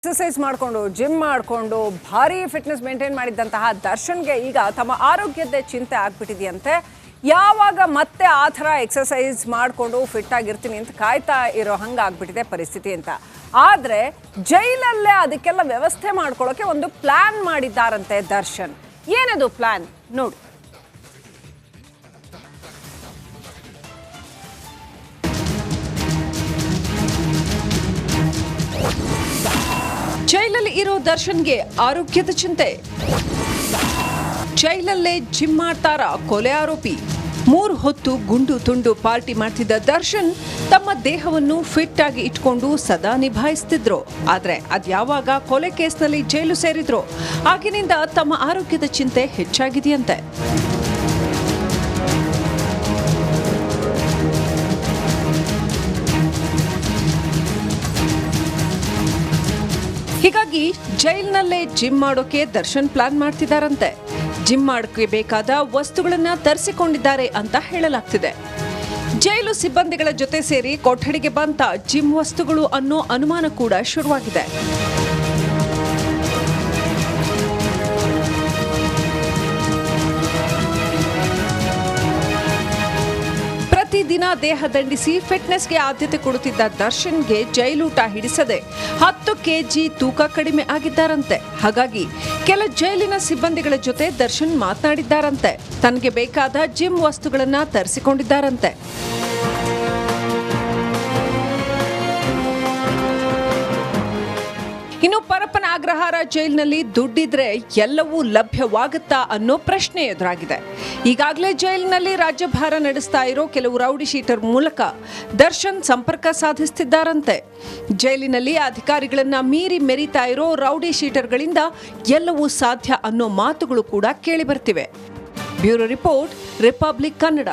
Exercise ಮಾಡಿಕೊಂಡು gym ಮಾಡಿಕೊಂಡು ಭಾರಿ ಫಿಟ್ನೆಸ್ ಮೇಂಟೈನ್ ಮಾಡಿದ್ದಂತಹ ದರ್ಶನ್ಗೆ ಈಗ ತಮ್ಮ ಆರೋಗ್ಯದ ಚಿಂತೆ ಆಗ್ಬಿಟ್ಟಿದೆಯಂತೆ. ಯಾವಾಗ ಮತ್ತೆ ಆ ಥರ ಎಕ್ಸರ್ಸೈಸ್ ಮಾಡಿಕೊಂಡು ಫಿಟ್ ಆಗಿರ್ತೀನಿ ಅಂತ ಕಾಯ್ತಾ ಇರೋ ಹಂಗಾಗ್ಬಿಟ್ಟಿದೆ ಪರಿಸ್ಥಿತಿ ಅಂತ. ಆದರೆ ಜೈಲಲ್ಲೇ ಅದಕ್ಕೆಲ್ಲ ವ್ಯವಸ್ಥೆ ಮಾಡ್ಕೊಳ್ಳೋಕೆ ಒಂದು ಪ್ಲಾನ್ ಮಾಡಿದ್ದಾರಂತೆ ದರ್ಶನ್. ಏನದು ಪ್ಲಾನ್ ನೋಡಿ. ಜೈಲಲ್ಲಿ ಇರೋ ದರ್ಶನ್ಗೆ ಆರೋಗ್ಯದ ಚಿಂತೆ. ಜೈಲಲ್ಲೇ ಜಿಮ್ ಮಾಡ್ತಾರ ಕೊಲೆ ಆರೋಪಿ. 3 ಹೊತ್ತು ಗುಂಡು ತುಂಡು ಪಾರ್ಟಿ ಮಾಡ್ತಿದ್ದ ದರ್ಶನ್ ತಮ್ಮ ದೇಹವನ್ನು ಫಿಟ್ ಆಗಿ ಇಟ್ಕೊಂಡು ಸದಾ ನಿಭಾಯಿಸ್ತಿದ್ರು. ಆದ್ರೆ ಅದ್ಯಾವಾಗ ಕೊಲೆ ಕೇಸ್ನಲ್ಲಿ ಜೈಲು ಸೇರಿದ್ರು ಆಗಿನಿಂದ ತಮ್ಮ ಆರೋಗ್ಯದ ಚಿಂತೆ ಹೆಚ್ಚಾಗಿದೆಯಂತೆ. ಹೀಗಾಗಿ ಜೈಲ್ನಲ್ಲೇ ಜಿಮ್ ಮಾಡೋಕೆ ದರ್ಶನ್ ಪ್ಲಾನ್ ಮಾಡ್ತಿದ್ದಾರಂತೆ. ಜಿಮ್ ಮಾಡೋಕೆ ಬೇಕಾದ ವಸ್ತುಗಳನ್ನ ತರಿಸಿಕೊಂಡಿದ್ದಾರೆ ಅಂತ ಹೇಳಲಾಗ್ತಿದೆ. ಜೈಲು ಸಿಬ್ಬಂದಿಗಳ ಜೊತೆ ಸೇರಿ ಕೊಠಡಿಗೆ ಬಂತ ಜಿಮ್ ವಸ್ತುಗಳು ಅನ್ನೋ ಅನುಮಾನ ಕೂಡ ಶುರುವಾಗಿದೆ. ಪ್ರತಿದಿನ ದೇಹ ದಂಡಿಸಿ ಫಿಟ್ನೆಸ್ಗೆ ಆದ್ಯತೆ ಕೊಡುತ್ತಿದ್ದ ದರ್ಶನ್ಗೆ ಜೈಲೂಟ ಹಿಡಿಸದೆ 10 ಕೆಜಿ ತೂಕ ಕಡಿಮೆ ಆಗಿದ್ದಾರಂತೆ. ಹಾಗಾಗಿ ಕೆಲ ಜೈಲಿನ ಸಿಬ್ಬಂದಿಗಳ ಜೊತೆ ದರ್ಶನ್ ಮಾತನಾಡಿದ್ದಾರಂತೆ. ತನಗೆ ಬೇಕಾದ ಜಿಮ್ ವಸ್ತುಗಳನ್ನ ತರಿಸಿಕೊಂಡಿದ್ದಾರಂತೆ. ಇನ್ನು ಪರಪ್ಪನ ಅಗ್ರಹಾರ ಜೈಲಿನಲ್ಲಿ ದುಡ್ಡಿದ್ರೆ ಎಲ್ಲವೂ ಲಭ್ಯವಾಗುತ್ತಾ ಅನ್ನೋ ಪ್ರಶ್ನೆ ಎದುರಾಗಿದೆ. ಈಗಾಗಲೇ ಜೈಲಿನಲ್ಲಿ ರಾಜ್ಯಭಾರ ನಡೆಸ್ತಾ ಇರೋ ಕೆಲವು ರೌಡಿ ಶೀಟರ್ ಮೂಲಕ ದರ್ಶನ್ ಸಂಪರ್ಕ ಸಾಧಿಸುತ್ತಿದ್ದಾರಂತೆ. ಜೈಲಿನಲ್ಲಿ ಅಧಿಕಾರಿಗಳನ್ನ ಮೀರಿ ಮೆರಿತಾ ಇರೋ ರೌಡಿ ಶೀಟರ್ಗಳಿಂದ ಎಲ್ಲವೂ ಸಾಧ್ಯ ಅನ್ನೋ ಮಾತುಗಳು ಕೂಡ ಕೇಳಿ ಬರ್ತಿವೆ. Bureau report, Republic Kannada.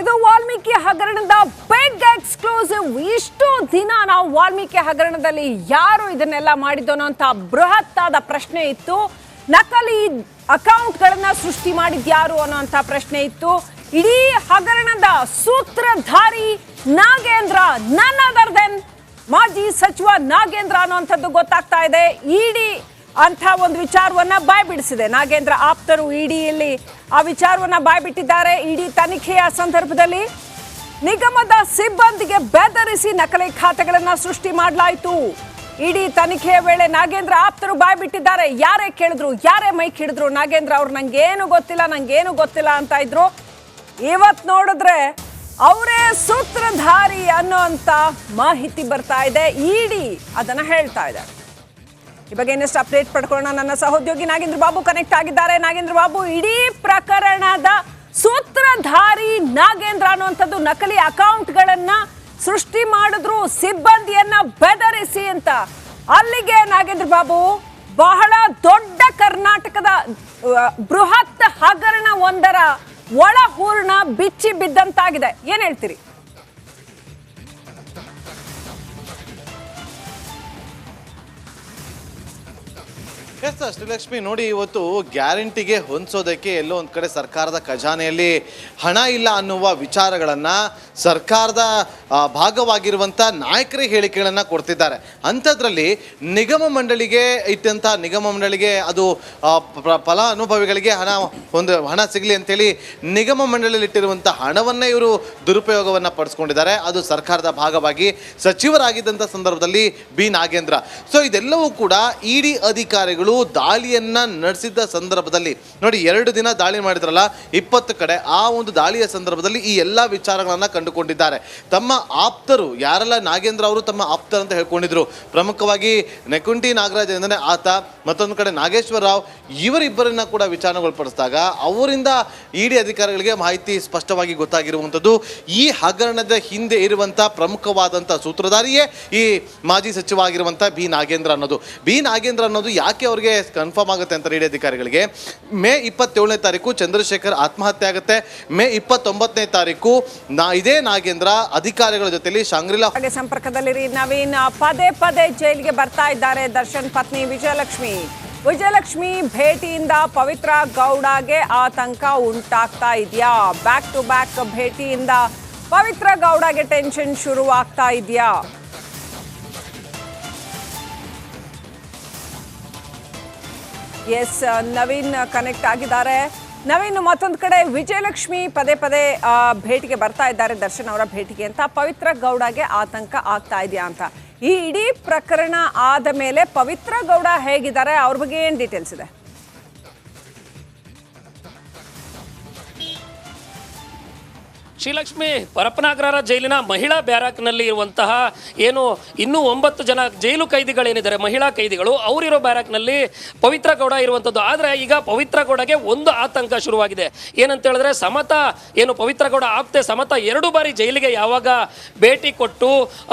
ಇದು ವಾಲ್ಮೀಕಿ ಹಗರಣದ ಬಿಗ್ ಎಕ್ಸ್ಕ್ಲೂಸಿವ್. ಇಷ್ಟು ದಿನ ನಾವು ವಾಲ್ಮೀಕಿ ಹಗರಣದಲ್ಲಿ ಯಾರು ಇದನ್ನೆಲ್ಲ ಮಾಡಿದೋನೋ ಅಂತ ಬೃಹತ್ತಾದ ಪ್ರಶ್ನೆ ಇತ್ತು. ನಕಲಿ ಅಕೌಂಟ್ಗಳನ್ನ ಸೃಷ್ಟಿ ಮಾಡಿದ್ಯಾರು ಅನ್ನೋಂಥ ಪ್ರಶ್ನೆ ಇತ್ತು. ಇಡೀ ಹಗರಣದ ಸೂತ್ರಧಾರಿ ನಾಗೇಂದ್ರ, ನನ್ ಅದರ್ ದೆನ್ ಮಾಜಿ ಸಚಿವ ನಾಗೇಂದ್ರ ಅನ್ನೋಂಥದ್ದು ಗೊತ್ತಾಗ್ತಾ ಇದೆ. ಇಡಿ ಅಂತ ಒಂದು ವಿಚಾರವನ್ನ ಬಾಯ್ಬಿಡಿಸಿದೆ. ನಾಗೇಂದ್ರ ಆಪ್ತರು ಇಡಿಯಲ್ಲಿ ಆ ವಿಚಾರವನ್ನ ಬಾಯ್ಬಿಟ್ಟಿದ್ದಾರೆ. ಇಡಿ ತನಿಖೆಯ ಸಂದರ್ಭದಲ್ಲಿ ನಿಗಮದ ಸಿಬ್ಬಂದಿಗೆ ಬೆದರಿಸಿ ನಕಲಿ ಖಾತೆಗಳನ್ನ ಸೃಷ್ಟಿ ಮಾಡಲಾಯಿತು. ಇಡಿ ತನಿಖೆಯ ವೇಳೆ ನಾಗೇಂದ್ರ ಆಪ್ತರು ಬಾಯ್ಬಿಟ್ಟಿದ್ದಾರೆ. ಯಾರೇ ಕೇಳಿದ್ರು, ಯಾರೇ ಮೈಕ್ ಹಿಡಿದ್ರು ನಾಗೇಂದ್ರ ಅವ್ರು ನಂಗೇನು ಗೊತ್ತಿಲ್ಲ ಅಂತ ಇದ್ರು. ಇವತ್ ನೋಡಿದ್ರೆ ಅವರೇ ಸೂತ್ರಧಾರಿ ಅನ್ನೋಂತ ಮಾಹಿತಿ ಬರ್ತಾ ಇದೆ. ಇಡಿ ಅದನ್ನ ಹೇಳ್ತಾ ಇದೆ. ಈ ಬಗ್ಗೆ ಇನ್ನಷ್ಟು ಅಪ್ಡೇಟ್ ಪಡ್ಕೊಳ್ಳೋಣ. ನನ್ನ ಸಹೋದ್ಯೋಗಿ ನಾಗೇಂದ್ರ ಬಾಬು ಕನೆಕ್ಟ್ ಆಗಿದ್ದಾರೆ. ನಾಗೇಂದ್ರ ಬಾಬು, ಇಡೀ ಪ್ರಕರಣದ ಸೂತ್ರಧಾರಿ ನಾಗೇಂದ್ರ ಅನ್ನುವಂಥದ್ದು ನಕಲಿ ಅಕೌಂಟ್ಗಳನ್ನ ಸೃಷ್ಟಿ ಮಾಡಿದ್ರು ಸಿಬ್ಬಂದಿಯನ್ನ ಬೆದರಿಸಿ ಅಂತ. ಅಲ್ಲಿಗೆ ನಾಗೇಂದ್ರ ಬಾಬು, ಬಹಳ ದೊಡ್ಡ ಕರ್ನಾಟಕದ ಬೃಹತ್ ಹಗರಣ ಒಂದರ ಒಳಹೂರ್ಣ ಬಿಚ್ಚಿ ಬಿದ್ದಂತಾಗಿದೆ. ಏನ್ ಹೇಳ್ತೀರಿ? ಎಸ್ ಶ್ರೀಲಕ್ಷ್ಮಿ, ನೋಡಿ, ಇವತ್ತು ಗ್ಯಾರಂಟಿಗೆ ಹೊಂದಿಸೋದಕ್ಕೆ ಎಲ್ಲೋ ಒಂದು ಕಡೆ ಸರ್ಕಾರದ ಖಜಾನೆಯಲ್ಲಿ ಹಣ ಇಲ್ಲ ಅನ್ನುವ ವಿಚಾರಗಳನ್ನು ಸರ್ಕಾರದ ಭಾಗವಾಗಿರುವಂಥ ನಾಯಕರೇ ಹೇಳಿಕೆಗಳನ್ನು ಕೊಡ್ತಿದ್ದಾರೆ. ಅಂಥದ್ರಲ್ಲಿ ನಿಗಮ ಮಂಡಳಿಗೆ ಇಟ್ಟಂಥ ನಿಗಮ ಮಂಡಳಿಗೆ ಅದು ಫಲಾನುಭವಿಗಳಿಗೆ ಹಣ ಸಿಗಲಿ ಅಂತೇಳಿ ನಿಗಮ ಮಂಡಳಿಯಲ್ಲಿ ಇಟ್ಟಿರುವಂಥ ಹಣವನ್ನೇ ಇವರು ದುರುಪಯೋಗವನ್ನು ಪಡಿಸ್ಕೊಂಡಿದ್ದಾರೆ. ಅದು ಸರ್ಕಾರದ ಭಾಗವಾಗಿ ಸಚಿವರಾಗಿದ್ದಂಥ ಸಂದರ್ಭದಲ್ಲಿ ಬಿ ನಾಗೇಂದ್ರ. ಸೊ ಇದೆಲ್ಲವೂ ಕೂಡ ಇಡಿ ಅಧಿಕಾರಿಗಳು ದಾಳಿಯನ್ನ ನಡೆಸಿದ್ದ ಸಂದರ್ಭದಲ್ಲಿ ನೋಡಿ, 2 ದಿನ ದಾಳಿ ಮಾಡಿದ್ರಲ್ಲ 20 ಕಡೆ, ಆ ಒಂದು ದಾಳಿಯ ಸಂದರ್ಭದಲ್ಲಿ ಈ ಎಲ್ಲ ವಿಚಾರಗಳನ್ನ ಕಂಡುಕೊಂಡಿದ್ದಾರೆ. ತಮ್ಮ ಆಪ್ತರು ಯಾರೆಲ್ಲ ನಾಗೇಂದ್ರ ಅವರು ತಮ್ಮ ಆಪ್ತರು ಅಂತ ಹೇಳ್ಕೊಂಡಿದ್ರು, ಪ್ರಮುಖವಾಗಿ ನೆಕುಂಟಿ ನಾಗರಾಜ್ ಎಂದರೆ ಆತ, ಮತ್ತೊಂದು ಕಡೆ ನಾಗೇಶ್ವರ ರಾವ್, ಇವರಿಬ್ಬರನ್ನ ಕೂಡ ವಿಚಾರಣೆಗೊಳಪಡಿಸಿದಾಗ ಅವರಿಂದ ಇಡಿ ಅಧಿಕಾರಿಗಳಿಗೆ ಮಾಹಿತಿ ಸ್ಪಷ್ಟವಾಗಿ ಗೊತ್ತಾಗಿರುವಂಥದ್ದು. ಈ ಹಗರಣದ ಹಿಂದೆ ಇರುವಂಥ ಪ್ರಮುಖವಾದಂಥ ಸೂತ್ರಧಾರಿಯೇ ಈ ಮಾಜಿ ಸಚಿವ ಆಗಿರುವಂಥ ಬಿ ನಾಗೇಂದ್ರ ಅನ್ನೋದು. ಯಾಕೆ ಅವ್ರಿಗೆ ಕನ್ಫರ್ಮ್ ಆಗುತ್ತೆ ಅಂತ ಇಡಿ ಅಧಿಕಾರಿಗಳಿಗೆ, ಮೇ 27ನೇ ತಾರೀಕು ಚಂದ್ರಶೇಖರ್ ಆತ್ಮಹತ್ಯೆ ಆಗುತ್ತೆ. ಮೇ 29ನೇ ತಾರೀಕು ಇದೇ ನಾಗೇಂದ್ರ ಅಧಿಕಾರಿಗಳ ಜೊತೆಲಿ ಶಾಂಗ್ರಿಲಾ ಸಂಪರ್ಕದಲ್ಲಿ ನವೀನ್ ಪದೇ ಜೈಲಿಗೆ ಬರ್ತಾ ಇದ್ದಾರೆ. ದರ್ಶನ್ ಪತ್ನಿ ವಿಜಯಲಕ್ಷ್ಮಿ ಭೇಟಿಯಿಂದ ಪವಿತ್ರ ಗೌಡಗೆ ಆತಂಕ ಉಂಟಾಗ್ತಾ ಇದೆಯಾ? ಬ್ಯಾಕ್ ಟು ಬ್ಯಾಕ್ ಭೇಟಿಯಿಂದ ಪವಿತ್ರ ಗೌಡಗೆ ಟೆನ್ಷನ್ ಶುರುವಾಗ್ತಾ ಇದೆಯಾ? ಎಸ್, ನವೀನ್ ಕನೆಕ್ಟ್ ಆಗಿದ್ದಾರೆ. ನವೀನ್, ಮತ್ತೊಂದು ಕಡೆ ವಿಜಯಲಕ್ಷ್ಮಿ ಪದೇ ಪದೇ ಭೇಟಿಗೆ ಬರ್ತಾ ಇದ್ದಾರೆ, ದರ್ಶನ್ ಅವರ ಭೇಟಿಗೆ ಅಂತ. ಪವಿತ್ರ ಗೌಡಗೆ ಆತಂಕ ಆಗ್ತಾ ಇದೆಯಾ ಅಂತ. ಈ ಇಡೀ ಪ್ರಕರಣ ಆದ ಮೇಲೆ ಪವಿತ್ರ ಗೌಡ ಹೇಗಿದ್ದಾರೆ, ಅವ್ರ ಬಗ್ಗೆ ಏನು ಡೀಟೇಲ್ಸ್ ಇದೆ? ಶ್ರೀಲಕ್ಷ್ಮಿ, ಪರಪ್ಪನಾಗ್ರಹಾರ ಜೈಲಿನ ಮಹಿಳಾ ಬ್ಯಾರಾಕ್ನಲ್ಲಿ ಇರುವಂತಹ ಏನು ಇನ್ನೂ 9 ಜನ ಜೈಲು ಕೈದಿಗಳೇನಿದ್ದಾರೆ, ಮಹಿಳಾ ಕೈದಿಗಳು, ಅವರಿರೋ ಬ್ಯಾರಾಕ್ನಲ್ಲಿ ಪವಿತ್ರ ಗೌಡ ಇರುವಂಥದ್ದು. ಆದರೆ ಈಗ ಪವಿತ್ರ ಗೌಡಗೆ ಒಂದು ಆತಂಕ ಶುರುವಾಗಿದೆ. ಏನಂತ ಹೇಳಿದ್ರೆ, ಸಮತಾ ಏನು ಪವಿತ್ರ ಗೌಡ ಆಪ್ತೆ ಸಮತಾ 2 ಬಾರಿ ಜೈಲಿಗೆ ಯಾವಾಗ ಭೇಟಿ ಕೊಟ್ಟು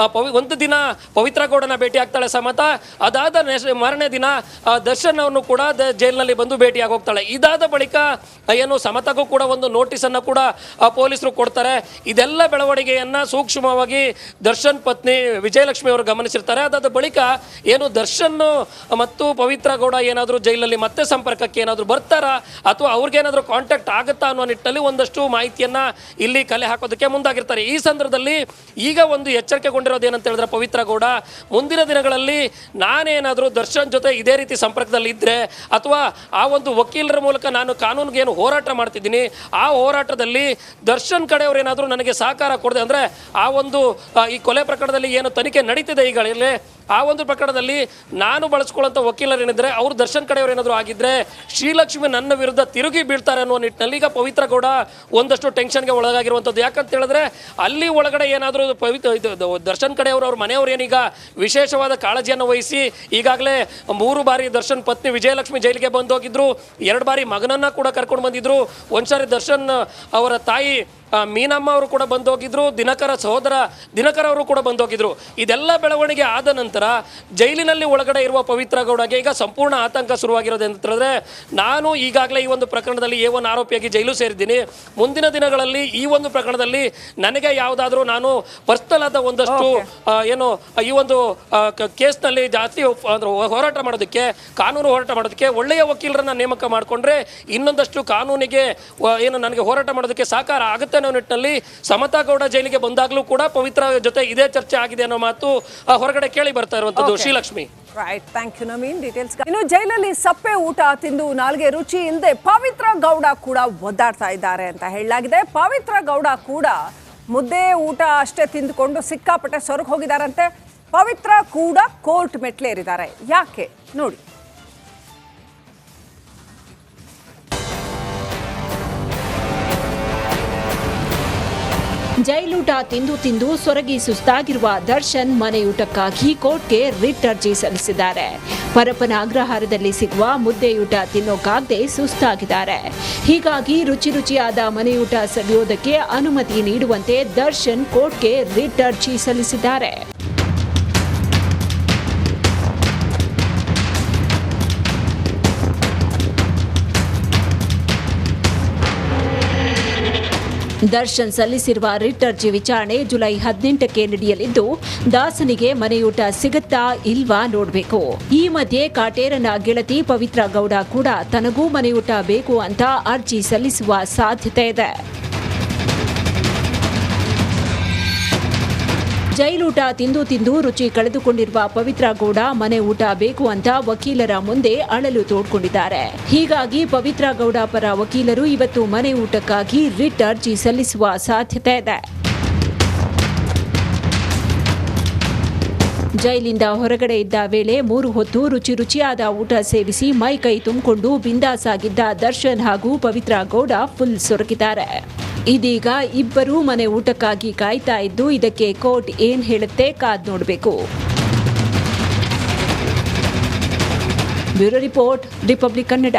ಒಂದು ದಿನ ಪವಿತ್ರ ಗೌಡನ ಭೇಟಿ ಆಗ್ತಾಳೆ ಸಮತಾ, ಅದಾದ ಮಾರನೇ ದಿನ ದರ್ಶನ್ ಅವನು ಕೂಡ ಜೈಲಿನಲ್ಲಿ ಬಂದು ಭೇಟಿಯಾಗಿ ಹೋಗ್ತಾಳೆ. ಇದಾದ ಬಳಿಕ ಏನು ಸಮತಾಗೂ ಕೂಡ ಒಂದು ನೋಟಿಸನ್ನು ಕೂಡ ಪೊಲೀಸರು ಕೊಡ್ತಾರೆ. ಇದೆಲ್ಲ ಬೆಳವಣಿಗೆಯನ್ನ ಸೂಕ್ಷ್ಮವಾಗಿ ದರ್ಶನ್ ಪತ್ನಿ ವಿಜಯಲಕ್ಷ್ಮಿ ಅವರು ಗಮನಿಸಿರ್ತಾರೆ. ಅದಾದ ಬಳಿಕ ಏನು ದರ್ಶನ್ ಮತ್ತು ಪವಿತ್ರ ಗೌಡ ಏನಾದರೂ ಜೈಲಲ್ಲಿ ಮತ್ತೆ ಸಂಪರ್ಕಕ್ಕೆ ಏನಾದರೂ ಬರ್ತಾರಾ ಅಥವಾ ಅವ್ರಿಗೇನಾದರೂ ಕಾಂಟ್ಯಾಕ್ಟ್ ಆಗುತ್ತಾ ಅನ್ನೋ ನಿಟ್ಟಿನಲ್ಲಿ ಒಂದಷ್ಟು ಮಾಹಿತಿಯನ್ನ ಇಲ್ಲಿ ಕಲೆ ಹಾಕೋದಕ್ಕೆ ಮುಂದಾಗಿರ್ತಾರೆ. ಈ ಸಂದರ್ಭದಲ್ಲಿ ಈಗ ಒಂದು ಎಚ್ಚರಿಕೆಗೊಂಡಿರೋದು ಏನಂತ ಹೇಳಿದ್ರೆ, ಪವಿತ್ರ ಗೌಡ ಮುಂದಿನ ದಿನಗಳಲ್ಲಿ ನಾನೇನಾದರೂ ದರ್ಶನ್ ಜೊತೆ ಇದೇ ರೀತಿ ಸಂಪರ್ಕದಲ್ಲಿ ಇದ್ರೆ ಅಥವಾ ಆ ಒಂದು ವಕೀಲರ ಮೂಲಕ ನಾನು ಕಾನೂನಿಗೆ ಏನು ಹೋರಾಟ ಮಾಡ್ತಿದ್ದೀನಿ, ಆ ಹೋರಾಟದಲ್ಲಿ ದರ್ಶನ್ ಕಡೆಯವರು ಏನಾದರೂ ನನಗೆ ಸಹಕಾರ ಕೊಡದೆ ಅಂದರೆ ಆ ಒಂದು ಈ ಕೊಲೆ ಪ್ರಕರಣದಲ್ಲಿ ಏನು ತನಿಖೆ ನಡೀತಿದೆ ಈಗಲೇ, ಆ ಒಂದು ಪ್ರಕರಣದಲ್ಲಿ ನಾನು ಬಳಸ್ಕೊಳ್ಳೋಂಥ ವಕೀಲರೇನಿದ್ರೆ ಅವರು ದರ್ಶನ್ ಕಡೆಯವರು ಏನಾದರೂ ಆಗಿದ್ರೆ ಶ್ರೀಲಕ್ಷ್ಮಿ ನನ್ನ ವಿರುದ್ಧ ತಿರುಗಿ ಬೀಳ್ತಾರೆ ಅನ್ನೋ ನಿಟ್ಟಿನಲ್ಲಿ ಈಗ ಪವಿತ್ರ ಗೌಡ ಒಂದಷ್ಟು ಟೆನ್ಷನ್ಗೆ ಒಳಗಾಗಿರುವಂಥದ್ದು. ಯಾಕಂತ ಹೇಳಿದ್ರೆ ಅಲ್ಲಿ ಒಳಗಡೆ ಏನಾದರೂ ದರ್ಶನ್ ಕಡೆಯವರು ಅವ್ರ ಮನೆಯವರು ಏನೀಗ ವಿಶೇಷವಾದ ಕಾಳಜಿಯನ್ನು ವಹಿಸಿ ಈಗಾಗಲೇ 3 ಬಾರಿ ದರ್ಶನ್ ಪತ್ನಿ ವಿಜಯಲಕ್ಷ್ಮಿ ಜೈಲಿಗೆ ಬಂದೋಗಿದ್ರು, 2 ಬಾರಿ ಮಗನನ್ನ ಕೂಡ ಕರ್ಕೊಂಡು ಬಂದಿದ್ರು, ಒಂದ್ಸಾರಿ ದರ್ಶನ್ ಅವರ ತಾಯಿ ಮೀನಮ್ಮ ಅವರು ಕೂಡ ಬಂದೋಗಿದ್ರು, ದಿನಕರ ಸಹೋದರ ದಿನಕರ ಅವರು ಕೂಡ ಬಂದೋಗಿದ್ರು. ಇದೆಲ್ಲ ಬೆಳವಣಿಗೆ ಆದ ನಂತರ ಜೈಲಿನಲ್ಲಿ ಒಳಗಡೆ ಇರುವ ಪವಿತ್ರ ಗೌಡಗೆ ಈಗ ಸಂಪೂರ್ಣ ಆತಂಕ ಶುರುವಾಗಿರೋದು ಅಂತ ಹೇಳಿದ್ರೆ, ನಾನು ಈಗಾಗಲೇ ಈ ಒಂದು ಪ್ರಕರಣದಲ್ಲಿ A1 ಆರೋಪಿಯಾಗಿ ಜೈಲು ಸೇರಿದ್ದೀನಿ. ಮುಂದಿನ ದಿನಗಳಲ್ಲಿ ಈ ಒಂದು ಪ್ರಕರಣದಲ್ಲಿ ನನಗೆ ಯಾವುದಾದ್ರೂ ನಾನು ಪರ್ಸನಲ್ ಆದ ಒಂದಷ್ಟು ಏನು ಈ ಒಂದು ಕೇಸ್ನಲ್ಲಿ ಜಾಸ್ತಿ ಹೋರಾಟ ಮಾಡೋದಕ್ಕೆ, ಕಾನೂನು ಹೋರಾಟ ಮಾಡೋದಕ್ಕೆ ಒಳ್ಳೆಯ ವಕೀಲರನ್ನ ನೇಮಕ ಮಾಡಿಕೊಂಡ್ರೆ ಇನ್ನೊಂದಷ್ಟು ಕಾನೂನಿಗೆ ಏನು ನನಗೆ ಹೋರಾಟ ಮಾಡೋದಕ್ಕೆ ಸಹಕಾರ ಆಗುತ್ತೆ ಅನ್ನೋ ನಿಟ್ಟಿನಲ್ಲಿ ಸಮತಾ ಗೌಡ ಜೈಲಿಗೆ ಬಂದಾಗಲೂ ಕೂಡ ಪವಿತ್ರ ಜೊತೆ ಇದೇ ಚರ್ಚೆ ಆಗಿದೆ ಅನ್ನೋ ಮಾತು ಹೊರಗಡೆ ಕೇಳಿ ಬರ್ತಾ ಇರುವಂತದ್ದು. Shrilakshmi, right, thank you Naveen, details. ಇನ್ನು ಜೈಲಲ್ಲಿ ಸಪ್ಪೆ ಊಟ ತಿಂದು ನಾಲ್ಗೆ ರುಚಿ ಇಲ್ಲದೆ ಪವಿತ್ರ ಗೌಡ ಕೂಡ ಒದ್ದಾಡ್ತಾ ಇದ್ದಾರೆ ಅಂತ ಹೇಳಲಾಗಿದೆ. ಪವಿತ್ರ ಗೌಡ ಕೂಡ ಮುದ್ದೆ ಊಟ ಅಷ್ಟೇ ತಿಂದುಕೊಂಡು ಸಿಕ್ಕಾಪಟ್ಟೆ ಸೊರಗಿ ಹೋಗಿದ್ದಾರಂತೆ. ಪವಿತ್ರ ಕೂಡ ಕೋರ್ಟ್ ಮೆಟ್ಲೇರಿದ್ದಾರೆ. ಯಾಕೆ ನೋಡಿ. ಜೈಲೂಟ ತಿಂದು ತಿಂದು ಸೊರಗಿ ಸುಸ್ತಾಗಿರುವ ದರ್ಶನ್ ಮನೆಯೂಟಕ್ಕಾಗಿ ಕೋರ್ಟ್ಗೆ ರಿಟ್ ಅರ್ಜಿ ಸಲ್ಲಿಸಿದ್ದಾರೆ. ಪರಪ್ಪನ ಅಗ್ರಹಾರದಲ್ಲಿ ಸಿಗುವ ಮುದ್ದೆಯೂಟ ತಿನ್ನೋಕಾಗದೆ ಸುಸ್ತಾಗಿದ್ದಾರೆ. ಹೀಗಾಗಿ ರುಚಿಯಾದ ಮನೆಯೂಟ ಸವಿಯೋದಕ್ಕೆ ಅನುಮತಿ ನೀಡುವಂತೆ ದರ್ಶನ್ ಕೋರ್ಟ್ಗೆ ರಿಟ್ ಅರ್ಜಿ ಸಲ್ಲಿಸಿದ್ದಾರೆ. ದರ್ಶನ್ ಸಲ್ಲಿಸಿರುವ ರಿಟ್ ಅರ್ಜಿ ವಿಚಾರಣೆ ಜುಲೈ 18ಕ್ಕೆ ನಡೆಯಲಿದ್ದು, ದಾಸನಿಗೆ ಮನೆಯೂಟ ಸಿಗುತ್ತಾ ಇಲ್ವಾ ನೋಡಬೇಕು. ಈ ಮಧ್ಯೆ ಕಾಟೇರನ ಗೆಳತಿ ಪವಿತ್ರ ಗೌಡ ಕೂಡ ತನಗೂ ಮನೆಯೂಟ ಬೇಕು ಅಂತ ಅರ್ಜಿ ಸಲ್ಲಿಸುವ ಸಾಧ್ಯತೆ ಇದೆ. ಜೈಲೂಟ ತಿಂದು ತಿಂದು ರುಚಿ ಕಳೆದುಕೊಂಡಿರುವ ಪವಿತ್ರ ಗೌಡ ಮನೆ ಊಟ ಬೇಕು ಅಂತ ವಕೀಲರ ಮುಂದೆ ಅಳಲು ತೋಡ್ಕೊಂಡಿದ್ದಾರೆ. ಹೀಗಾಗಿ ಪವಿತ್ರ ಗೌಡ ಪರ ವಕೀಲರು ಇವತ್ತು ಮನೆ ಊಟಕ್ಕಾಗಿ ರಿಟ್ ಅರ್ಜಿ ಸಲ್ಲಿಸುವ ಸಾಧ್ಯತೆ ಇದೆ. ಜೈಲಿಂದ ಹೊರಗಡೆ ಇದ್ದ ವೇಳೆ 3 ಹೊತ್ತು ರುಚಿಯಾದ ಊಟ ಸೇವಿಸಿ ಮೈ ಕೈ ತುಂಬಿಕೊಂಡು ಬಿಂದಾಸಾಗಿದ್ದ ದರ್ಶನ್ ಹಾಗೂ ಪವಿತ್ರ ಗೌಡ ಫುಲ್ ಸೊರಗಿದ್ದಾರೆ. ಇದೀಗ ಇಬ್ಬರೂ ಮನೆ ಊಟಕ್ಕಾಗಿ ಕಾಯ್ತಾ ಇದ್ದು, ಇದಕ್ಕೆ ಕೋರ್ಟ್ ಏನ್ ಹೇಳುತ್ತೆ ಕಾದ್ ನೋಡಬೇಕು. Bureau report, Republic Kannada.